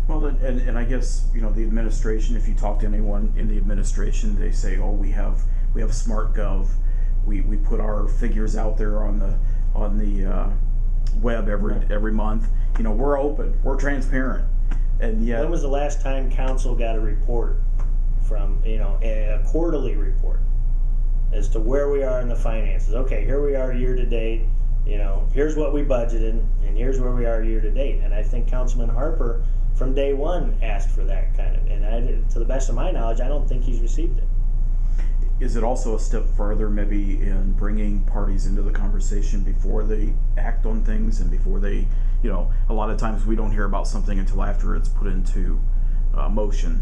Well, and I guess, you know, the administration, if you talk to anyone in the administration, they say, oh, we have smart gov. We put our figures out there on the web every month. You know, we're open, we're transparent. And yet, when was the last time council got a report from, you know, a quarterly report as to where we are in the finances? Okay, here we are year to date. You know, here's what we budgeted, and here's where we are year to date. And I think Councilman Harper, from day one, asked for that kind of. And to the best of my knowledge, I don't think he's received it. is it also a step further, maybe, in bringing parties into the conversation before they act on things and before they, you know, a lot of times we don't hear about something until after it's put into motion.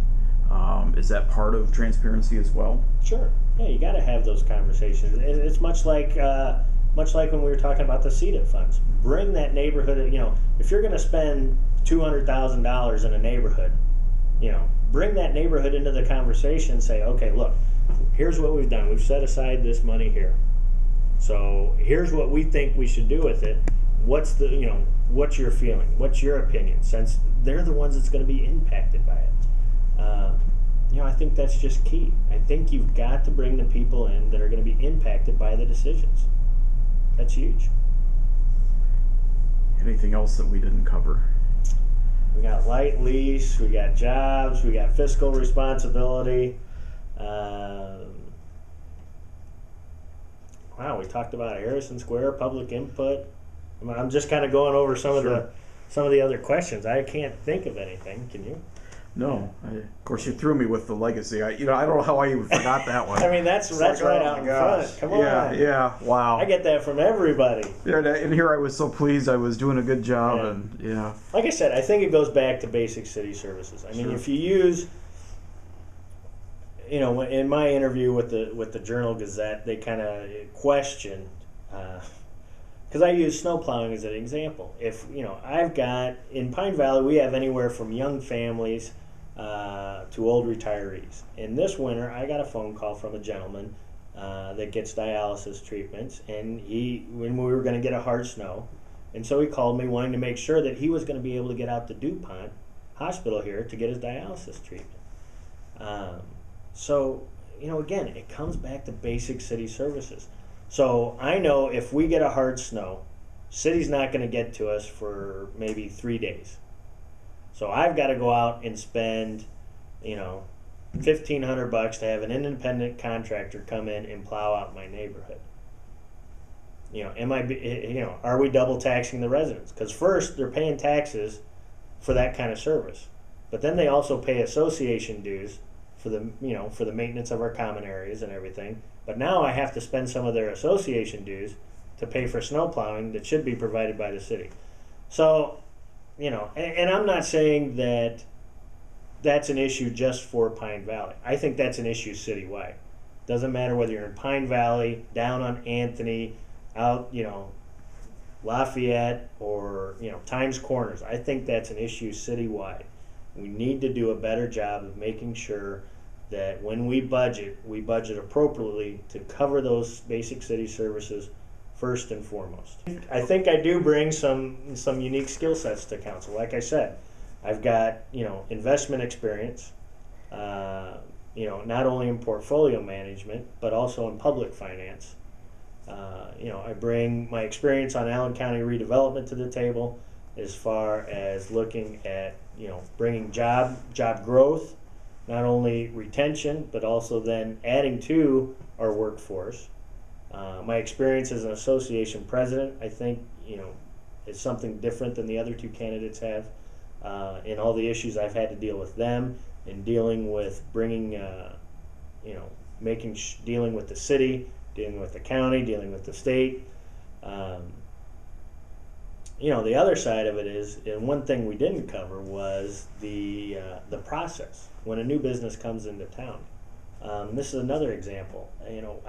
Is that part of transparency as well? Sure. Yeah, you got to have those conversations. It's much like when we were talking about the CEDA funds. Bring that neighborhood. You know, if you're going to spend $200,000 in a neighborhood, you know, bring that neighborhood into the conversation. Say, okay, look, here's what we've done. We've set aside this money here. So here's what we think we should do with it. What's your feeling? What's your opinion? Since they're the ones that's going to be impacted by it. You know, I think that's just key. I think you've got to bring the people in that are going to be impacted by the decisions. That's huge. Anything else that we didn't cover? We got light lease, we got jobs, we got fiscal responsibility. Wow, we talked about Harrison Square, public input. I'm just kind of going over some of the other questions. I can't think of anything. Can you? No. Of course, you threw me with the legacy. I don't know how I even forgot that one. I mean, that's right out in front. Come on. Yeah. Wow. I get that from everybody. Yeah, and here I was so pleased. I was doing a good job, Yeah. and yeah. Like I said, I think it goes back to basic city services. I mean, Sure. if you use, you know, in my interview with the Journal Gazette, they kind of questioned, because I use snow plowing as an example. If, you know, I've got, in Pine Valley, we have anywhere from young families to old retirees. And this winter, I got a phone call from a gentleman that gets dialysis treatments, and when we were going to get a hard snow, and so he called me wanting to make sure that he was going to be able to get out to DuPont Hospital here to get his dialysis treatment. So, you know, again, it comes back to basic city services. So I know if we get a hard snow, city's not going to get to us for maybe 3 days. So I've got to go out and spend, you know, $1,500 to have an independent contractor come in and plow out my neighborhood. You know, are we double taxing the residents? Because first they're paying taxes for that kind of service, but then they also pay association dues for the maintenance of our common areas and everything. But now I have to spend some of their association dues to pay for snow plowing that should be provided by the city. So, you know, and I'm not saying that that's an issue just for Pine Valley. I think that's an issue citywide. Doesn't matter whether you're in Pine Valley, down on Anthony, out, you know, Lafayette, or, you know, Times Corners. I think that's an issue citywide. We need to do a better job of making sure that when we budget appropriately to cover those basic city services first and foremost. I think I do bring some unique skill sets to council. Like I said, I've got, you know, investment experience, you know, not only in portfolio management, but also in public finance. You know, I bring my experience on Allen County redevelopment to the table as far as looking at, you know, bringing job growth, not only retention, but also then adding to our workforce. My experience as an association president, I think, you know, is something different than the other two candidates have. In all the issues I've had to deal with them, in dealing with bringing, you know, dealing with the city, dealing with the county, dealing with the state. You know, the other side of it is, and one thing we didn't cover was the process when a new business comes into town. This is another example. You know,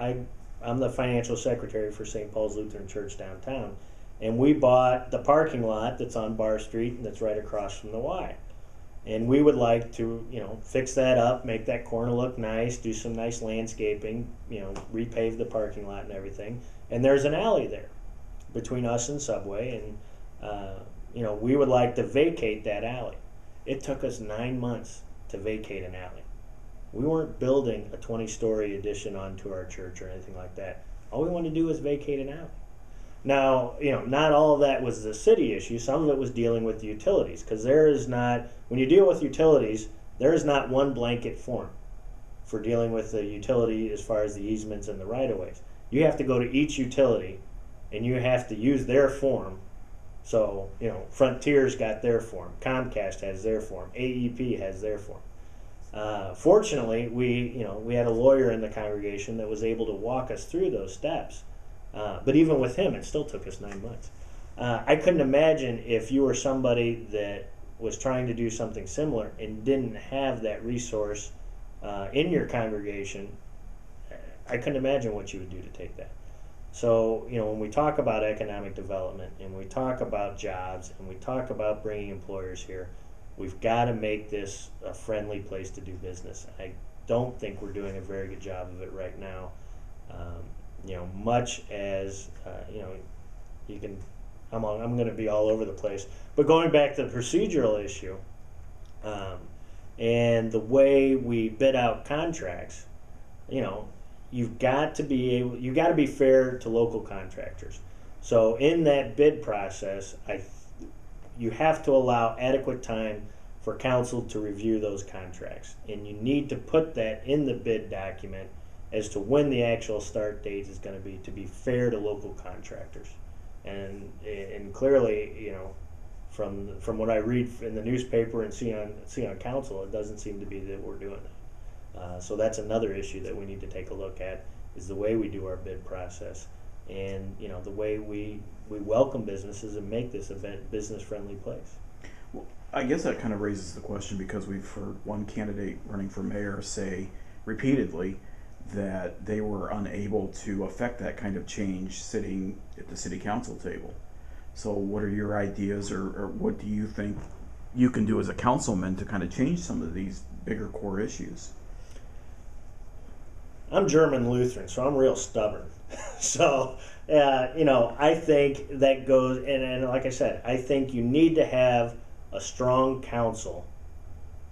I'm the financial secretary for St. Paul's Lutheran Church downtown, and we bought the parking lot that's on Bar Street and that's right across from the Y. And we would like to, you know, fix that up, make that corner look nice, do some nice landscaping, you know, repave the parking lot and everything. And there's an alley there between us and Subway, and you know, we would like to vacate that alley. It took us 9 months to vacate an alley. We weren't building a 20-story addition onto our church or anything like that. All we wanted to do was vacate an alley. Now, not all of that was the city issue. Some of it was dealing with the utilities, because there is not, when you deal with utilities, there is not one blanket form for dealing with the utility as far as the easements and the right-of-ways. You have to go to each utility, and you have to use their form. So, Frontier's got their form, Comcast has their form, AEP has their form. Fortunately, we had a lawyer in the congregation that was able to walk us through those steps. But even with him, it still took us 9 months. I couldn't imagine if you were somebody that was trying to do something similar and didn't have that resource in your congregation. I couldn't imagine what you would do to take that. So, when we talk about economic development and we talk about jobs and we talk about bringing employers here, we've got to make this a friendly place to do business. I don't think we're doing a very good job of it right now. Much as, you can, I'm going to be all over the place. But going back to the procedural issue and the way we bid out contracts, you've got to be fair to local contractors. So in that bid process, you have to allow adequate time for council to review those contracts. And you need to put that in the bid document as to when the actual start date is going to be fair to local contractors. And clearly, from what I read in the newspaper and see on council, it doesn't seem to be that we're doing that. So that's another issue that we need to take a look at, is the way we do our bid process, and the way we welcome businesses and make this a business-friendly place. Well, I guess that kind of raises the question, because we've heard one candidate running for mayor say repeatedly that they were unable to affect that kind of change sitting at the city council table. So what are your ideas, or what do you think you can do as a councilman to kind of change some of these bigger core issues? I'm German Lutheran, so I'm real stubborn. So, I think that goes, and like I said, I think you need to have a strong council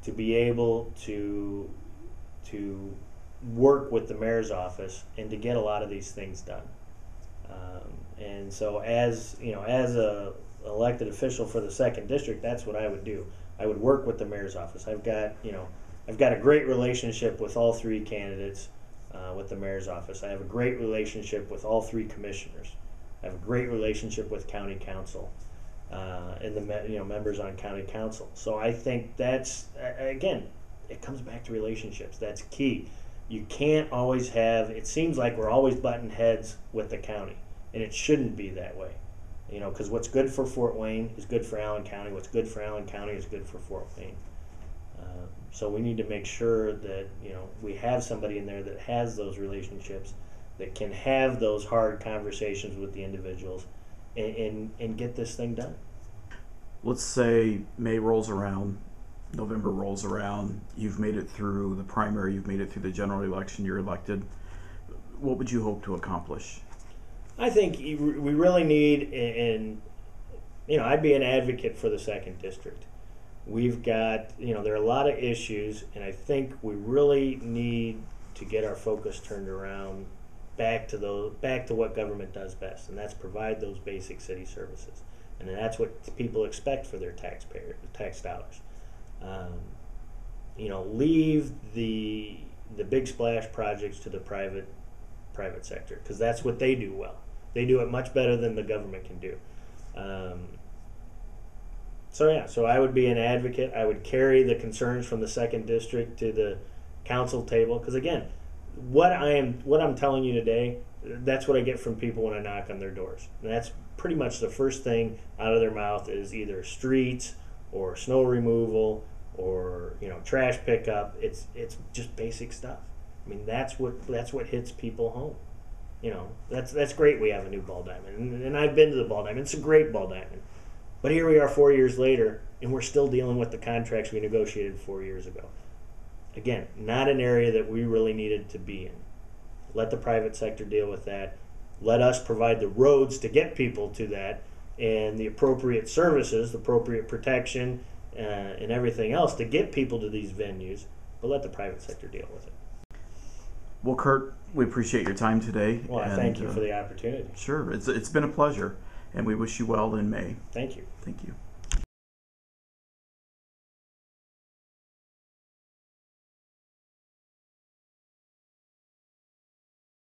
to be able to work with the mayor's office and to get a lot of these things done. And so as a elected official for the 2nd District, that's what I would do. I would work with the mayor's office. I've got a great relationship with all 3 candidates with the mayor's office. I have a great relationship with all 3 commissioners. I have a great relationship with county council and the members on county council. So I think that's, again, it comes back to relationships. That's key. You can't always have, it seems like we're always butting heads with the county, and it shouldn't be that way. Because what's good for Fort Wayne is good for Allen County. What's good for Allen County is good for Fort Wayne. So we need to make sure that we have somebody in there that has those relationships, that can have those hard conversations with the individuals, and get this thing done. Let's say May rolls around, November rolls around, you've made it through the primary, you've made it through the general election, you're elected. What would you hope to accomplish? I think we really need, and I'd be an advocate for the 2nd District. We've got, there are a lot of issues, and I think we really need to get our focus turned around back to what government does best, and that's provide those basic city services. And that's what people expect for their tax dollars. Leave the big splash projects to the private sector, because that's what they do well. They do it much better than the government can do. So I would be an advocate. I would carry the concerns from the 2nd District to the council table, because again, what I'm telling you today, that's what I get from people when I knock on their doors. And that's pretty much the first thing out of their mouth is either streets or snow removal or trash pickup. It's just basic stuff. I mean, that's what hits people home. That's great. We have a new ball diamond, and I've been to the ball diamond. It's a great ball diamond. But here we are 4 years later, and we're still dealing with the contracts we negotiated 4 years ago. Again, not an area that we really needed to be in. Let the private sector deal with that. Let us provide the roads to get people to that, and the appropriate services, the appropriate protection, and everything else to get people to these venues, but let the private sector deal with it. Well, Kurt, we appreciate your time today. Well, I thank you for the opportunity. Sure, it's been a pleasure, and we wish you well in May. Thank you. Thank you.